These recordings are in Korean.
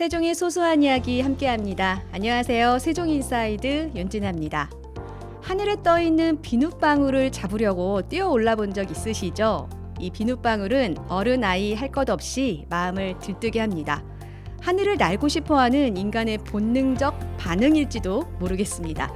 세종의 소소한 이야기 함께합니다. 안녕하세요. 세종인사이드 윤진아입니다. 하늘에 떠있는 비눗방울을 잡으려고 뛰어 올라본 적 있으시죠? 이 비눗방울은 어른 아이 할 것 없이 마음을 들뜨게 합니다. 하늘을 날고 싶어하는 인간의 본능적 반응일지도 모르겠습니다.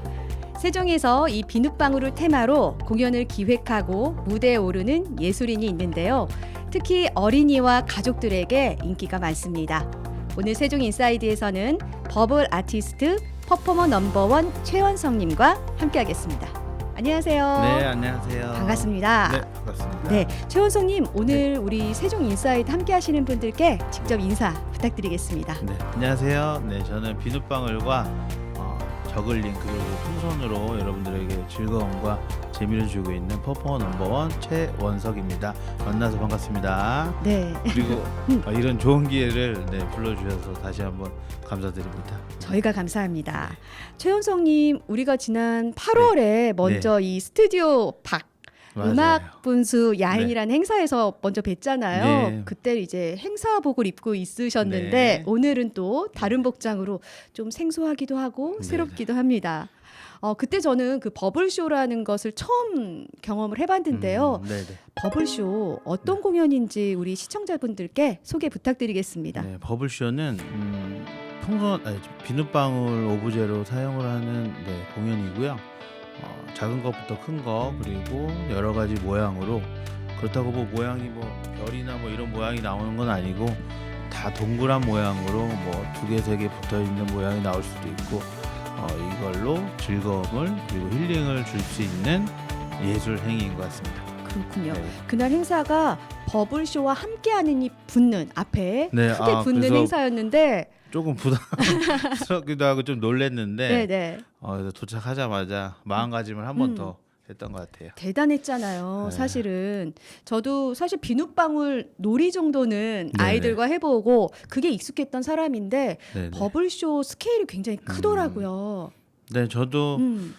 세종에서 이 비눗방울을 테마로 공연을 기획하고 무대에 오르는 예술인이 있는데요. 특히 어린이와 가족들에게 인기가 많습니다. 오늘 세종인사이드에서는 버블 아티스트 퍼포머 넘버원 최원성님과 함께하겠습니다. 안녕하세요. 네, 안녕하세요. 반갑습니다. 네, 반갑습니다. 네, 최원성님 오늘 우리 세종인사이드 함께하시는 분들께 직접 인사 부탁드리겠습니다. 네, 안녕하세요. 네, 저는 비눗방울과 저글링 그리고 풍선으로 여러분들에게 즐거움과 재미를 주고 있는 퍼포머 넘버원 최원석입니다. 만나서 반갑습니다. 네. 그리고 이런 좋은 기회를 불러주셔서 다시 한번 감사드립니다. 저희가 감사합니다. 최원성님, 우리가 지난 8월에 먼저 이 스튜디오 박 맞아요. 음악 분수 야행이라는 행사에서 먼저 뵀잖아요. 네. 그때 이제 행사복을 입고 있으셨는데 네. 오늘은 또 다른 복장으로 좀 생소하기도 하고 네. 새롭기도 합니다. 그때 저는 그 버블쇼라는 것을 처음 경험을 해봤는데요. 네네. 버블쇼 어떤 공연인지 우리 시청자분들께 소개 부탁드리겠습니다. 네, 버블쇼는 비눗방울 오브제로 사용을 하는 공연이고요. 작은 것부터 큰 거 그리고 여러 가지 모양으로 그렇다고 뭐 모양이 뭐 별이나 뭐 이런 모양이 나오는 건 아니고 다 동그란 모양으로 뭐 2개, 3개 붙어 있는 모양이 나올 수도 있고 이걸로 즐거움을 그리고 힐링을 줄 수 있는 예술 행위인 것 같습니다. 그렇군요. 네. 그날 행사가 버블쇼와 함께하는 이 붙는 앞에 네, 크게 붙는 그래서 행사였는데 조금 부담스럽기도 하고 좀 놀랬는데 네네. 그래서 도착하자마자 마음가짐을 한 번 더 했던 것 같아요. 대단했잖아요. 네. 사실은 저도 사실 비눗방울 놀이 정도는 네네. 아이들과 해보고 그게 익숙했던 사람인데 네네. 버블쇼 스케일이 굉장히 크더라고요. 네, 저도 음,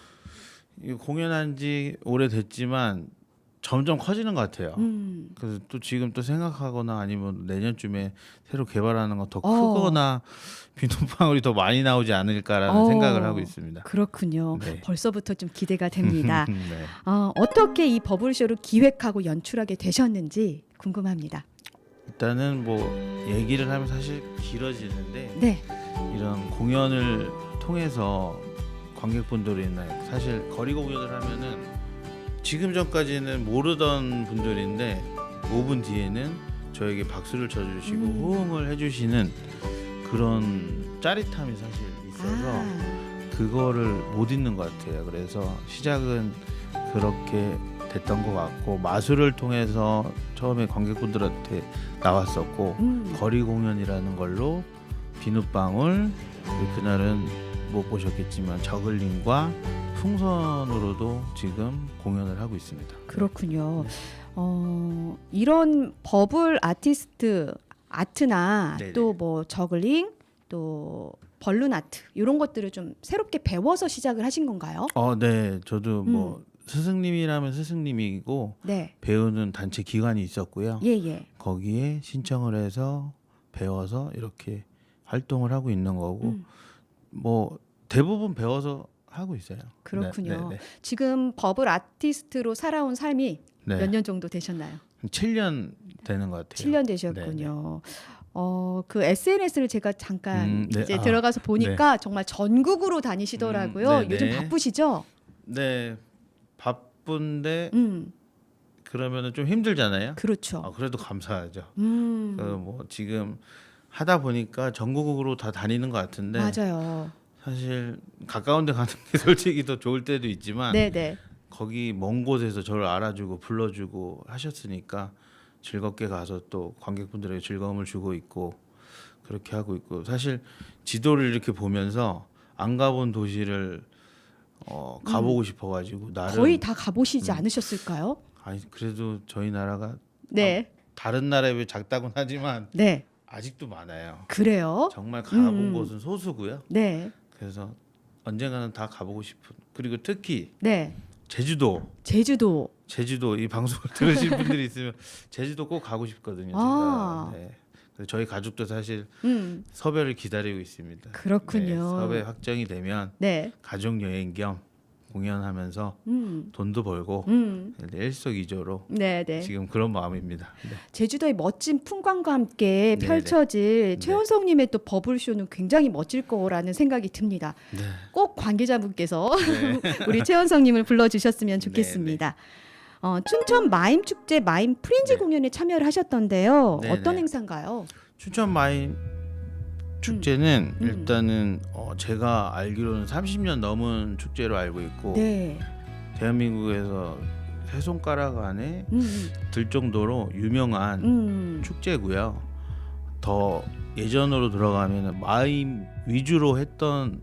이 공연한 지 오래됐지만 점점 커지는 것 같아요. 그래서 또 지금 또 생각하거나 아니면 내년쯤에 새로 개발하는 거 더 크거나 비눗방울이 더 많이 나오지 않을까라는 생각을 하고 있습니다. 그렇군요. 네. 벌써부터 좀 기대가 됩니다. 네. 어떻게 이 버블쇼를 기획하고 연출하게 되셨는지 궁금합니다. 일단은 뭐 얘기를 하면 사실 길어지는데 네. 이런 공연을 통해서 관객분들이나 사실 거리 공연을 하면은 지금 전까지는 모르던 분들인데 5분 뒤에는 저에게 박수를 쳐주시고 호응을 해주시는 그런 짜릿함이 사실 있어서 그거를 못 잊는 것 같아요. 그래서 시작은 그렇게 됐던 것 같고 마술을 통해서 처음에 관객분들한테 나왔었고 거리 공연이라는 걸로 비눗방울 그날은 못 보셨겠지만 저글링과 풍선으로도 지금 공연을 하고 있습니다. 그렇군요. 이런 버블 아티스트 아트나 네네. 또 뭐 저글링 또 벌룬 아트 이런 것들을 좀 새롭게 배워서 시작을 하신 건가요? 네, 저도 뭐 스승님이라면 스승님이고 네. 배우는 단체 기관이 있었고요. 예. 거기에 신청을 해서 배워서 이렇게 활동을 하고 있는 거고 뭐 대부분 배워서 하고 있어요. 그렇군요. 네. 지금 버블 아티스트로 살아온 삶이 네. 몇 년 정도 되셨나요? 7년 되는 것 같아요. 7년 되셨군요. 그 SNS를 제가 잠깐 네. 이제 들어가서 보니까 정말 전국으로 다니시더라고요. 네네. 요즘 바쁘시죠? 네, 바쁜데 음, 그러면은 좀 힘들잖아요. 그렇죠. 그래도 감사하죠. 음, 지금 하다 보니까 전국으로 다 다니는 것 같은데 맞아요. 사실 가까운 데 가는 게 솔직히 더 좋을 때도 있지만 네네. 거기 먼 곳에서 저를 알아주고 불러주고 하셨으니까 즐겁게 가서 또 관객분들에게 즐거움을 주고 있고 그렇게 하고 있고 사실 지도를 이렇게 보면서 안 가본 도시를 가보고 싶어가지고 나름 거의 다 가보시지 않으셨을까요? 아니 그래도 저희 나라가 네. 다른 나라에 비해 작다곤 하지만 네. 아직도 많아요. 그래요? 정말 가본 곳은 소수고요. 네. 그래서 언젠가는 다 가보고 싶은 그리고 특히 네. 제주도 제주도 이 방송을 들으실 분들이 있으면 제주도 꼭 가고 싶거든요. 아. 제가. 네. 저희 가족도 사실 음, 섭외를 기다리고 있습니다. 그렇군요. 네, 섭외 확정이 되면 네. 가족 여행 겸 공연하면서 돈도 벌고 일석이조로 네, 네. 지금 그런 마음입니다. 네. 제주도의 멋진 풍광과 함께 네, 펼쳐질 네. 최원성님의 또 버블쇼는 굉장히 멋질 거라는 생각이 듭니다. 네. 꼭 관계자분께서 네. 우리 최원성님을 불러주셨으면 좋겠습니다. 춘천 마임 축제 마임 프린지 네. 공연에 참여를 하셨던데요. 네, 어떤 네. 행사인가요? 춘천 마임 축제는 음. 일단은 제가 알기로는 30년 넘은 축제로 알고 있고 네. 대한민국에서 세 손가락 안에 음, 들 정도로 유명한 축제고요. 더 예전으로 들어가면 마임 위주로 했던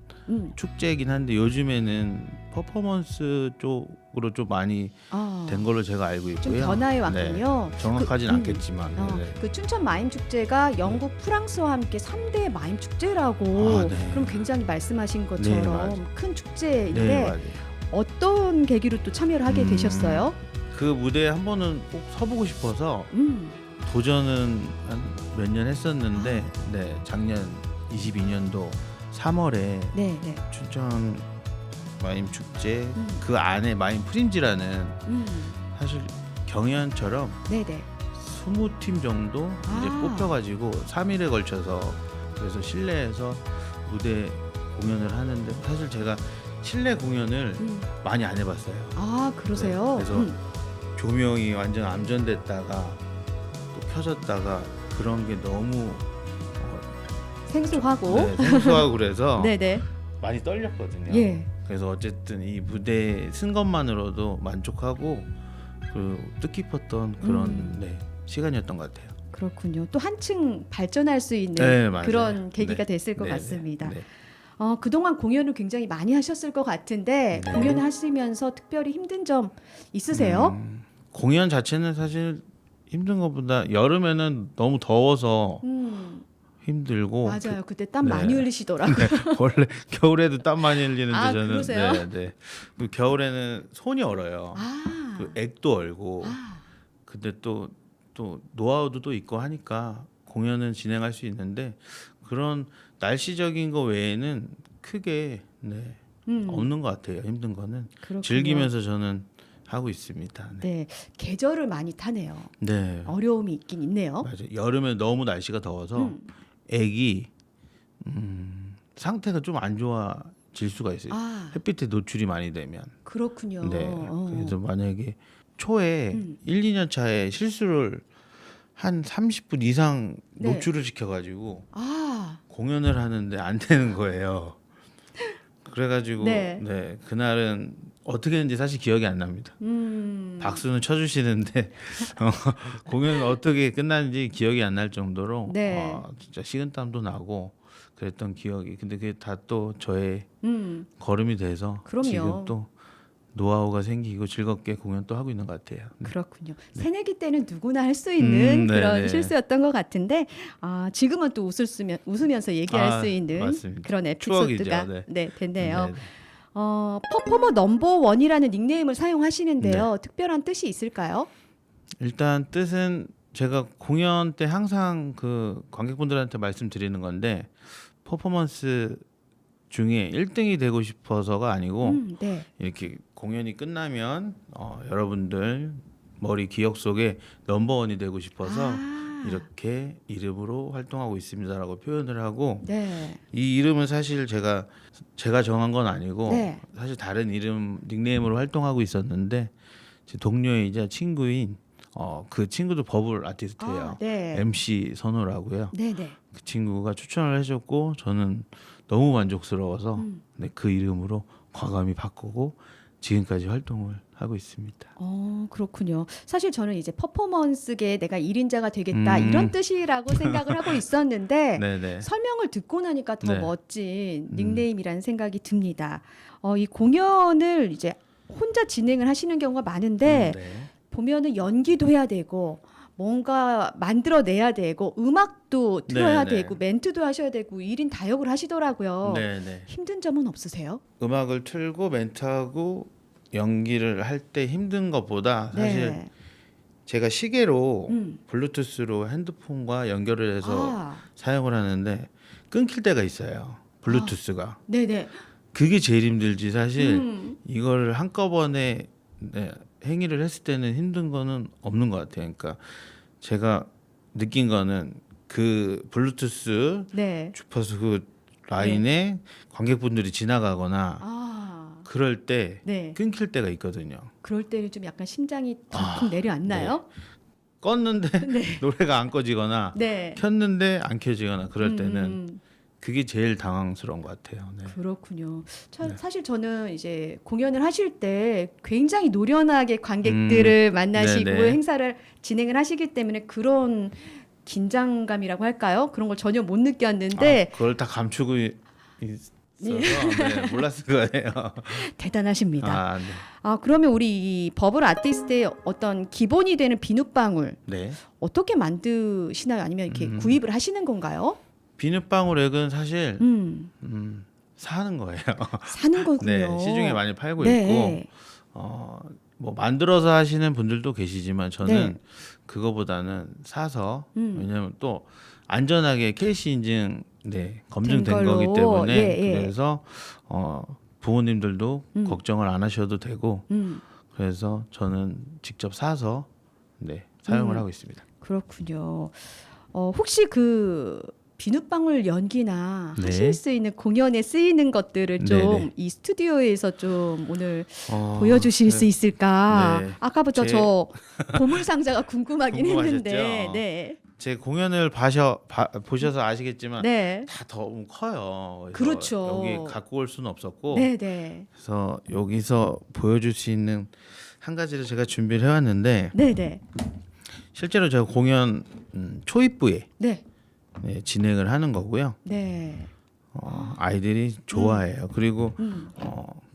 축제이긴 한데 요즘에는 퍼포먼스 쪽으로 좀 많이 된 걸로 제가 알고 있고요. 좀 변화해 왔군요. 네, 정확하진 않겠지만. 네네. 그 춘천 마임 축제가 영국, 프랑스와 함께 3대 마임 축제라고 아, 네. 그럼 굉장히 말씀하신 것처럼 맞아요. 큰 축제인데 네, 맞아요. 어떤 계기로 또 참여를 하게 되셨어요? 그 무대에 한 번은 꼭 서보고 싶어서 도전은 한 몇 년 했었는데 네, 작년 22년도 3월에 네, 네. 춘천 마임 축제 그 안에 마임 프린지라는 사실 경연처럼 네, 네. 20팀 정도 이제 아. 뽑혀가지고 3일에 걸쳐서 그래서 실내에서 무대 공연을 하는데 사실 제가 실내 공연을 많이 안 해봤어요. 아, 그러세요? 네, 그래서 조명이 완전 암전됐다가 또 켜졌다가 그런 게 너무 생소하고. 네, 생소하고 그래서 네, 네. 많이 떨렸거든요. 예. 그래서 어쨌든 이 무대에 쓴 것만으로도 만족하고 그 뜻깊었던 그런 네, 시간이었던 것 같아요. 그렇군요. 또 한층 발전할 수 있는 네, 맞아요. 그런 계기가 네. 됐을 것 네, 같습니다. 네. 그동안 공연을 굉장히 많이 하셨을 것 같은데 네. 공연을 하시면서 특별히 힘든 점 있으세요? 공연 자체는 사실 힘든 것보다 여름에는 너무 더워서 힘들고 맞아요. 그때 땀 네. 많이 흘리시더라고요. 원래 겨울에도 땀 많이 흘리는데 아, 저는 그러세요? 네. 그 겨울에는 손이 얼어요. 아, 그 액도 얼고 아, 근데 또 노하우도 또 있고 하니까 공연은 진행할 수 있는데 그런 날씨적인 거 외에는 크게 네, 없는 것 같아요. 힘든 거는 그렇군요. 즐기면서 저는 하고 있습니다. 네. 네, 계절을 많이 타네요. 네. 어려움이 있긴 있네요. 맞아요. 여름에 너무 날씨가 더워서 애기 상태가 좀 안 좋아질 수가 있어요. 아, 햇빛에 노출이 많이 되면. 그렇군요. 네. 그래서 만약에 초에 1, 2년 차에 실수를 한 30분 이상 네. 노출을 시켜가지고 아, 공연을 하는데 안 되는 거예요. 그래가지고 네. 네, 그날은 어떻게 했는지 사실 기억이 안 납니다. 박수는 쳐주시는데 공연은 어떻게 끝났는지 기억이 안 날 정도로 네. 진짜 식은땀도 나고 그랬던 기억이. 근데 그게 다 또 저의 걸음이 돼서 그럼요. 지금 또 노하우가 생기고 즐겁게 공연 또 하고 있는 것 같아요. 네. 그렇군요. 새내기 때는 누구나 할 수 있는 그런 네네. 실수였던 것 같은데 지금은 또 웃으면서 얘기할 수 있는 맞습니다. 그런 에피소드가 추억이죠. 네, 됐네요. 네, 네. 퍼포머 넘버 원이라는 닉네임을 사용하시는데요. 특별한 뜻이 있을까요? 일단 뜻은 제가 공연 때 항상 그 관객분들한테 말씀드리는 건데 퍼포먼스 중에 1등이 되고 싶어서가 아니고 네. 이렇게 공연이 끝나면 여러분들 머리 기억 속에 넘버원이 되고 싶어서 이렇게 이름으로 활동하고 있습니다라고 표현을 하고 네. 이 이름은 사실 제가 정한 건 아니고 네. 사실 다른 이름 닉네임으로 활동하고 있었는데 제 동료이자 친구인 그 친구도 버블 아티스트예요. 네. MC 선호라고요. 네, 네. 그 친구가 추천을 해줬고 저는 너무 만족스러워서 네, 그 이름으로 과감히 바꾸고 지금까지 활동을 하고 있습니다. 그렇군요. 사실 저는 이제 퍼포먼스계 내가 1인자가 되겠다 이런 뜻이라고 생각을 하고 있었는데 네네. 설명을 듣고 나니까 더 네. 멋진 닉네임이라는 생각이 듭니다. 이 공연을 이제 혼자 진행을 하시는 경우가 많은데 네. 보면은 연기도 해야 되고 뭔가 만들어내야 되고 음악도 틀어야 네, 네. 되고 멘트도 하셔야 되고 1인 다역을 하시더라고요. 네네. 힘든 점은 없으세요? 음악을 틀고 멘트하고 연기를 할 때 힘든 것보다 사실 네. 제가 시계로 음. 블루투스로 핸드폰과 연결을 해서 아, 사용을 하는데 끊길 때가 있어요. 블루투스가. 네네. 그게 제일 힘들지 사실. 음. 이거를 한꺼번에 네, 행위를 했을 때는 힘든 거는 없는 것 같아요. 그러니까 제가 느낀 거는 그 블루투스 네. 주파수 그 라인에 관객분들이 지나가거나 아, 그럴 때 네. 끊길 때가 있거든요. 그럴 때는 좀 약간 심장이 아, 덜컥 내려앉나요? 껐는데 네. 노래가 안 꺼지거나 네. 켰는데 안 켜지거나 그럴 때는 음. 그게 제일 당황스러운 것 같아요. 네. 그렇군요. 네. 사실 저는 이제 공연을 하실 때 굉장히 노련하게 관객들을 만나시고 네네. 행사를 진행을 하시기 때문에 그런 긴장감이라고 할까요? 그런 걸 전혀 못 느꼈는데 그걸 다 감추고 있어서 네, 몰랐을 거예요. 대단하십니다. 아, 네. 그러면 우리 이 버블 아티스트의 어떤 기본이 되는 비눗방울 네. 어떻게 만드시나요? 아니면 이렇게 구입을 하시는 건가요? 비눗방울 액은 사실 사는 거예요. 사는 거군요. 네, 시중에 많이 팔고 네. 있고 뭐 만들어서 하시는 분들도 계시지만 저는 네. 그거보다는 사서 왜냐면 또 안전하게 KC 인증 검증된 된 걸로. 거기 때문에 예, 예. 그래서 부모님들도 걱정을 안 하셔도 되고 음, 그래서 저는 직접 사서 사용을 하고 있습니다. 그렇군요. 혹시 그 비눗방울 연기나 네. 하실 수 있는 공연에 쓰이는 것들을 좀 네네. 이 스튜디오에서 좀 오늘 어, 보여주실 수 있을까? 네. 아까부터 제- 저 보물 상자가 궁금하긴 했는데, 궁금하셨죠? 네, 제 공연을 보셔서 아시겠지만 네, 다 너무 커요. 그래서 그렇죠. 여기 갖고 올 수는 없었고 네, 네, 그래서 여기서 보여줄 수 있는 한 가지를 제가 준비를 해왔는데 네, 네, 실제로 제가 공연 초입부에 네, 진행을 하는 거고요. 네, 아이들이 좋아해요. 그리고 음,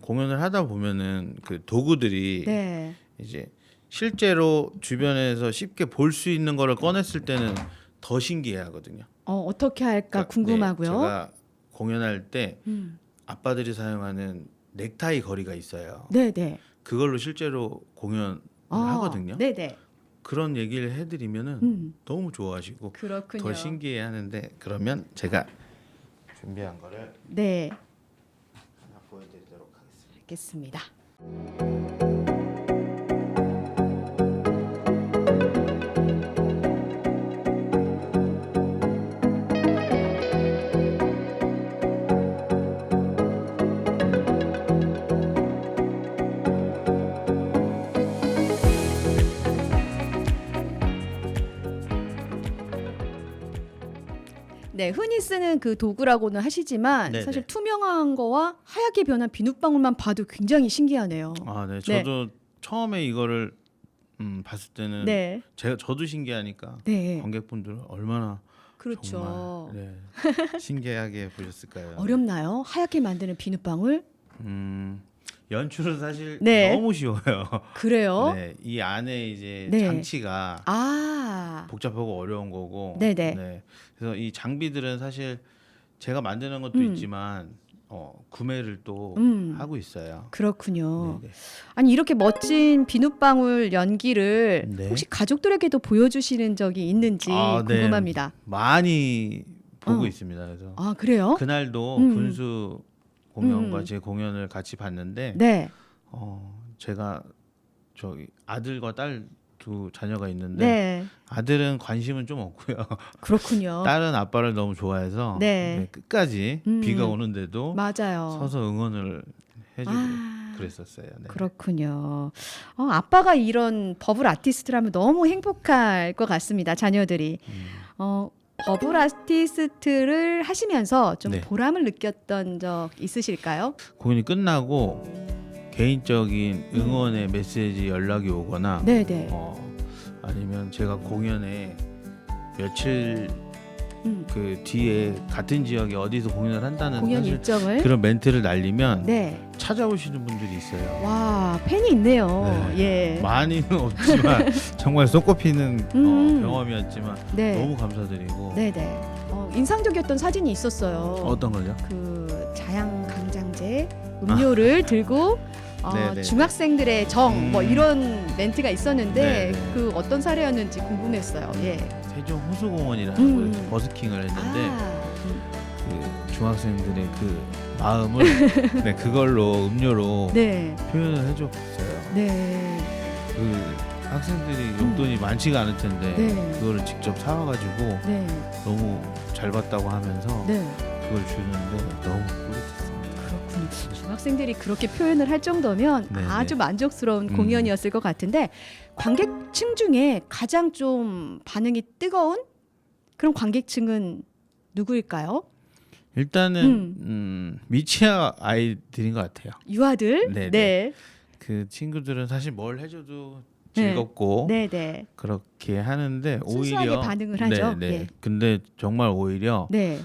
공연을 하다 보면은 그 도구들이 네, 이제 실제로 주변에서 쉽게 볼 수 있는 거를 꺼냈을 때는 더 신기해하거든요. 어떻게 할까 그러니까, 궁금하고요. 제가 공연할 때 음, 아빠들이 사용하는 넥타이 거리가 있어요. 네, 네, 그걸로 실제로 공연을 하거든요. 네, 네, 그런 얘기를 해드리면은 너무 좋아하시고 그렇군요. 더 신기해하는데 그러면 제가 준비한 거를 네, 하나 보여드리도록 하겠습니다. 알겠습니다. 네, 흔히 쓰는 그 도구라고는 하시지만 네네. 사실 투명한 거와 하얗게 변한 비눗방울만 봐도 굉장히 신기하네요. 아, 네. 저도 처음에 이거를 봤을 때는 네, 저도 신기하니까 네, 관객분들 얼마나 그렇죠. 정말 신기하게 보셨을까요? 어렵나요? 하얗게 만드는 비눗방울? 연출은 사실 네. 너무 쉬워요. 그래요? 네, 이 안에 이제 네. 장치가 아, 복잡하고 어려운 거고. 네네. 네. 그래서 이 장비들은 사실 제가 만드는 것도 있지만 구매를 또 하고 있어요. 그렇군요. 네네. 아니 이렇게 멋진 비눗방울 연기를 네. 혹시 가족들에게도 보여주시는 적이 있는지 아, 네. 궁금합니다. 많이 보고 있습니다. 그래서 아 그래요? 그날도 분수 공연과 제 공연을 같이 봤는데 네, 제가 저기 아들과 딸 두 자녀가 있는데 네, 아들은 관심은 좀 없고요. 그렇군요. 딸은 아빠를 너무 좋아해서 네. 끝까지 비가 오는데도 맞아요. 서서 응원을 해주고 아, 그랬었어요. 네. 그렇군요. 아빠가 이런 버블 아티스트라면 너무 행복할 것 같습니다. 자녀들이. 버블 아티스트를 하시면서 좀 네. 보람을 느꼈던 적 있으실까요? 공연이 끝나고 개인적인 응원의 메시지 연락이 오거나 네네. 아니면 제가 공연에 며칠 음, 그 뒤에 같은 지역에 어디서 공연을 한다는 공연 사실 일정을. 그런 멘트를 날리면 네. 찾아오시는 분들이 있어요. 와 팬이 있네요. 네. 예. 많이는 없지만 정말 손꼽히는 경험이었지만 네. 너무 감사드리고 네네. 인상적이었던 사진이 있었어요. 어떤 걸요? 그 자양 강장제 음료를 들고 네네. 중학생들의 정 뭐 이런 멘트가 있었는데 네네. 그 어떤 사례였는지 궁금했어요. 예. 세종 호수공원이라는 곳에서 음. 버스킹을 했는데 아, 그 중학생들의 그 마음을 네, 그걸로 음료로 네, 표현을 해줬어요. 네, 그 학생들이 용돈이 많지가 않을 텐데 네. 그거를 직접 사와가지고 네, 너무 잘 봤다고 하면서 네. 그걸 주는데 너무 뿌듯했습니다. 그렇군요. 중학생들이 그렇게 표현을 할 정도면 네네. 아주 만족스러운 음. 공연이었을 것 같은데 관객층 중에 가장 좀 반응이 뜨거운 그런 관객층은 누구일까요? 일단은 미취학 아이들인 것 같아요. 유아들? 네네. 네, 그 친구들은 사실 뭘 해줘도 네. 즐겁고 네, 네, 그렇게 하는데 순수하게 오히려 반응을 하죠. 네네. 예. 근데 정말 오히려 네,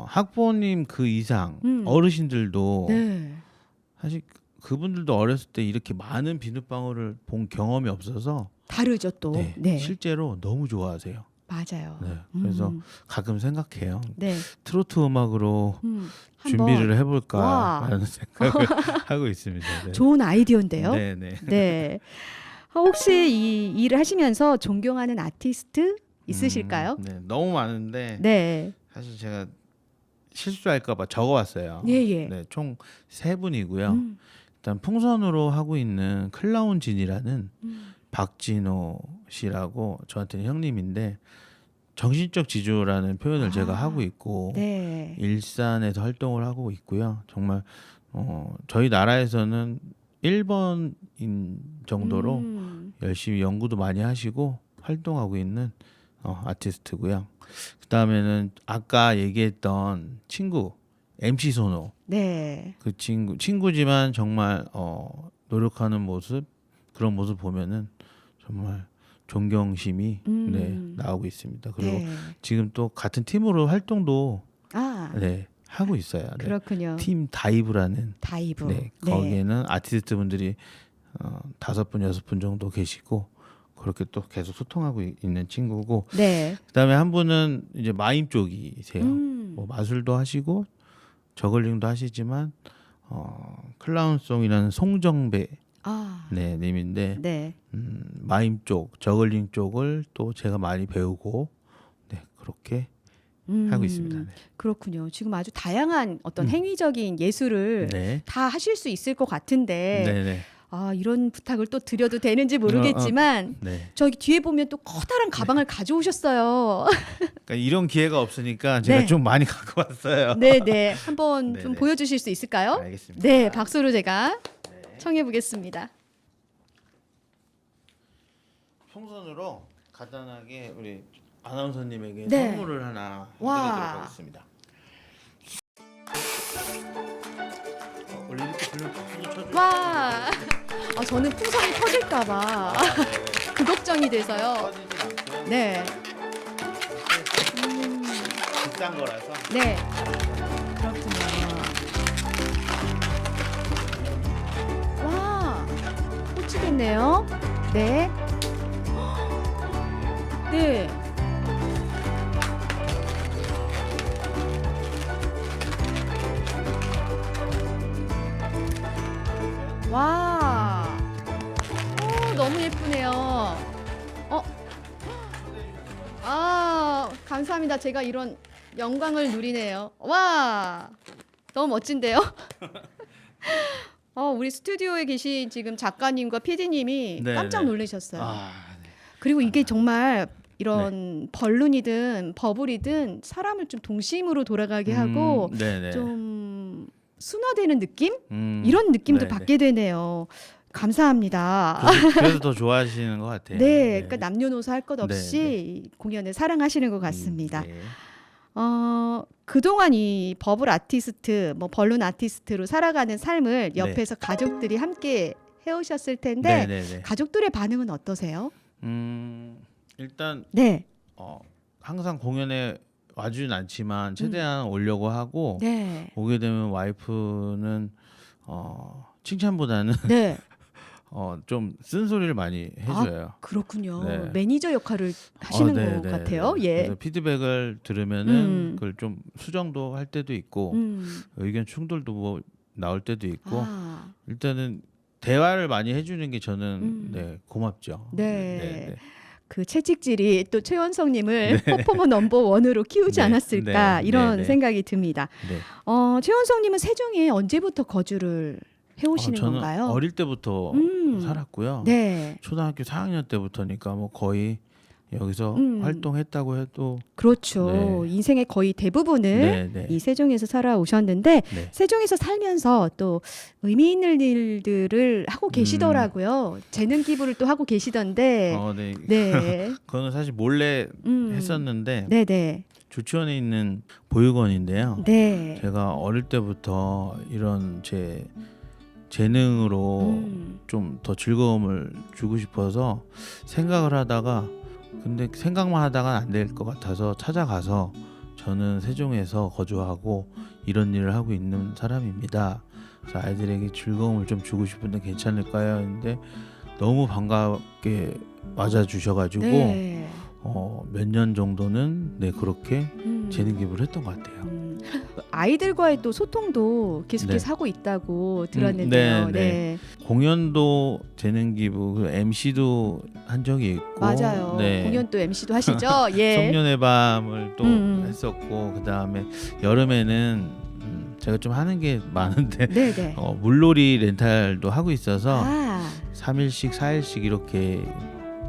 학부모님 그 이상 음. 어르신들도 네. 사실 그분들도 어렸을 때 이렇게 많은 비눗방울을 본 경험이 없어서 다르죠 또. 네, 네, 실제로 너무 좋아하세요. 맞아요. 네, 그래서 가끔 생각해요. 네, 트로트 음악으로 한번 준비를 와. 해볼까라는 생각을 하고 있습니다. 네. 좋은 아이디어인데요. 네네. 네. 혹시 이 일을 하시면서 존경하는 아티스트 있으실까요? 네, 너무 많은데 네. 사실 제가 실수할까봐 적어왔어요. 예, 예. 네, 총 3분이고요. 음, 일단 풍선으로 하고 있는 클라운진이라는 음. 박진호 씨라고 저한테는 형님인데 정신적 지주라는 표현을 아, 제가 하고 있고 네. 일산에서 활동을 하고 있고요. 정말 저희 나라에서는 1번인 정도로 열심히 연구도 많이 하시고 활동하고 있는 아티스트고요. 그다음에는 아까 얘기했던 친구 MC 소노 네. 그 친구지만 정말 노력하는 모습 그런 모습 보면은 정말 존경심이 네, 나오고 있습니다. 그리고 네. 지금 또 같은 팀으로 활동도 아, 네, 하고 있어요. 네. 그렇군요. 팀 다이브라는 다이브. 네, 거기에는 아티스트 분들이 5분 6분 정도 계시고 그렇게 또 계속 소통하고 있는 친구고 네. 그다음에 한 분은 이제 마임 쪽이세요. 음. 뭐 마술도 하시고 저글링도 하시지만 클라운송이라는 송정배 아, 네, 님인데 네. 마임 쪽, 저글링 쪽을 또 제가 많이 배우고 네, 그렇게 하고 있습니다. 네. 그렇군요. 지금 아주 다양한 어떤 행위적인 예술을 네. 다 하실 수 있을 것 같은데 네, 네. 이런 부탁을 또 드려도 되는지 모르겠지만 네. 저기 뒤에 보면 또 커다란 가방을 가져오셨어요. 그러니까 이런 기회가 없으니까 제가 네. 좀 많이 갖고 왔어요. 네네. 한번 좀 네네. 보여주실 수 있을까요? 알겠습니다. 네, 박수로 제가 네. 청해 보겠습니다. 풍선으로 간단하게 우리 아나운서님에게 네. 선물을 하나 와. 해드리도록 하겠습니다. 원래 이렇게 불면 박수도 쳐줘요. 와, 저는 풍선이 터질까봐 그 걱정이 돼서요. 터지진 않고요. 네, 비싼 거라서. 네, 그렇군요. 와, 꽂히겠네요. 네, 네. 와, 너무 예쁘네요. 감사합니다. 제가 이런 영광을 누리네요. 와, 너무 멋진데요? 우리 스튜디오에 계신 지금 작가님과 PD님이 네, 깜짝 네. 놀라셨어요. 네. 그리고 이게 정말 이런 벌룬이든 버블이든 사람을 좀 동심으로 돌아가게 하고 네네. 좀 순화되는 느낌? 음, 이런 느낌도 네네. 받게 되네요. 감사합니다. 그래서 더 좋아하시는 것 같아요. 네, 그러니까 남녀노소 할 것 네, 없이 이 공연을 사랑하시는 것 같습니다. 네. 그동안 이 버블 아티스트, 뭐 벌룬 아티스트로 살아가는 삶을 옆에서 가족들이 함께 해오셨을 텐데 네네네. 가족들의 반응은 어떠세요? 일단 네, 항상 공연에 와주진 않지만 최대한 오려고 하고 네, 오게 되면 와이프는 칭찬보다는 네. 좀 쓴소리를 많이 해줘요. 그렇군요. 네. 매니저 역할을 하시는 네, 것 네, 같아요. 네. 예. 그래서 피드백을 들으면은 음. 그걸 좀 수정도 할 때도 있고 음. 의견 충돌도 뭐 나올 때도 있고 아, 일단은 대화를 많이 해주는 게 저는 음. 고맙죠. 네. 그 채찍질이 또 최원성님을 퍼포머 넘버 원으로 키우지 네. 않았을까 네. 이런 네. 생각이 듭니다. 네. 최원성님은 세종에 언제부터 거주를 해오시는 저는 건가요? 어릴 때부터 음. 살았고요. 네, 초등학교 4학년 때부터니까 뭐 거의 여기서 활동했다고 해도 그렇죠. 네. 인생의 거의 대부분을 네. 이 세종에서 살아오셨는데 네. 세종에서 살면서 또 의미 있는 일들을 하고 계시더라고요. 재능 기부를 또 하고 계시던데. 네. 네. 그거는 사실 몰래 했었는데 네네. 조치원에 있는 보육원인데요. 네. 제가 어릴 때부터 이런 제 재능으로 좀 더 즐거움을 주고 싶어서 생각을 하다가 근데 생각만 하다가 안 될 것 같아서 찾아가서 저는 세종에서 거주하고 이런 일을 하고 있는 사람입니다. 그래서 아이들에게 즐거움을 좀 주고 싶은데 괜찮을까요? 했는데 너무 반갑게 맞아주셔가지고 네. 몇 년 정도는 그렇게 재능 기부를 했던 것 같아요. 아이들과의 또 소통도 계속해서 네. 하고 있다고 들었는데요. 네. 공연도 재능 기부, MC도 한 적이 있고 맞아요. 네. 공연 또 MC도 하시죠. 예. 송년회 밤을 또 음. 했었고 그 다음에 여름에는 제가 좀 하는 게 많은데 네네. 물놀이 렌탈도 하고 있어서 아. 3일씩 4일씩 이렇게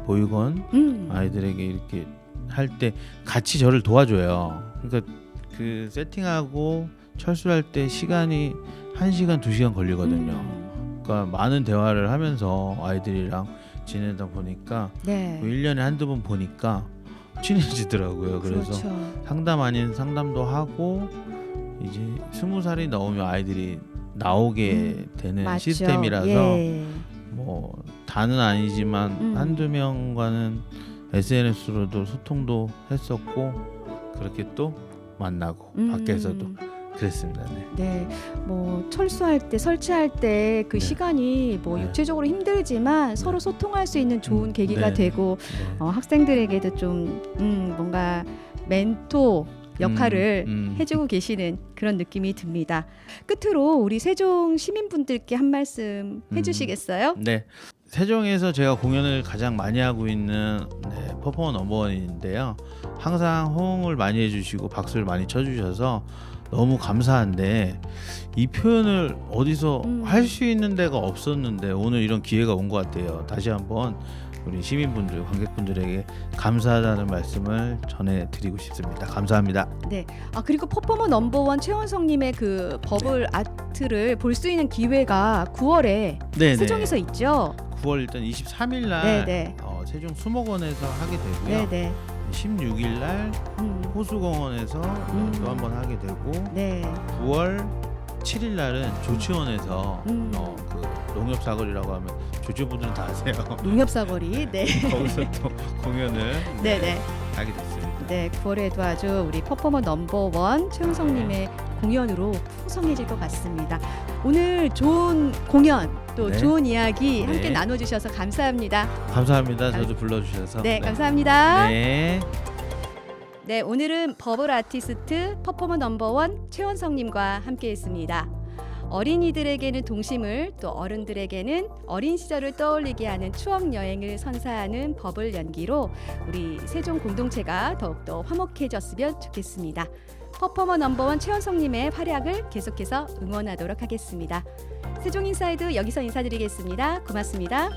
보육원 아이들에게 이렇게 할 때 같이 저를 도와줘요. 그러니까 그 세팅하고 철수할 때 시간이 1시간 2시간 걸리거든요. 그러니까 많은 대화를 하면서 아이들이랑 지내다 보니까 네. 1년에 한두 번 보니까 친해지더라고요. 그래서 그렇죠. 상담 아닌 상담도 하고 이제 20살이 넘으면 아이들이 나오게 되는 맞죠. 시스템이라서 예. 뭐 다는 아니지만 한두 명과는 SNS로도 소통도 했었고 그렇게 또 만나고 밖에서도 그랬습니다. 네. 네, 뭐 철수할 때 설치할 때 그 네. 시간이 뭐 네. 육체적으로 힘들지만 서로 소통할 수 있는 좋은 계기가 네. 되고 네. 학생들에게도 좀 뭔가 멘토 역할을 해주고 계시는 그런 느낌이 듭니다. 끝으로 우리 세종 시민분들께 한 말씀 해주시겠어요? 네. 세종에서 제가 공연을 가장 많이 하고 있는 퍼포머 넘버원인데요. 항상 호응을 많이 해주시고 박수를 많이 쳐주셔서 너무 감사한데 이 표현을 어디서 할 수 있는 데가 없었는데 오늘 이런 기회가 온 것 같아요. 다시 한번 우리 시민분들, 관객분들에게 감사하다는 말씀을 전해드리고 싶습니다. 감사합니다. 네. 그리고 퍼포머 넘버원 최원성님의 그 버블 아트를 볼 수 있는 기회가 9월에 네, 세종에서 있죠. 9월 일단 23일 날 네네. 세종 수목원에서 하게 되고요. 네네. 16일 날 호수공원에서 또 한 번 하게 되고 네. 9월 7일 날은 조치원에서 그 농협사거리라고 하면 조치분들은 다 아세요. 농협사거리. 네. 거기서 또 공연을 네네. 하게 됐습니다. 네, 9월에도 아주 우리 퍼포머 넘버원 최은성님의 공연으로 풍성해질 것 같습니다. 오늘 좋은 공연 또 네. 좋은 이야기 함께 네. 나눠주셔서 감사합니다. 감사합니다. 저도 불러주셔서. 네, 감사합니다. 네. 네, 오늘은 버블 아티스트 퍼포머 넘버원 최원성님과 함께했습니다. 어린이들에게는 동심을 또 어른들에게는 어린 시절을 떠올리게 하는 추억 여행을 선사하는 버블 연기로 우리 세종 공동체가 더욱더 화목해졌으면 좋겠습니다. 퍼포머 넘버원 최원성님의 활약을 계속해서 응원하도록 하겠습니다. 세종인사이드 여기서 인사드리겠습니다. 고맙습니다.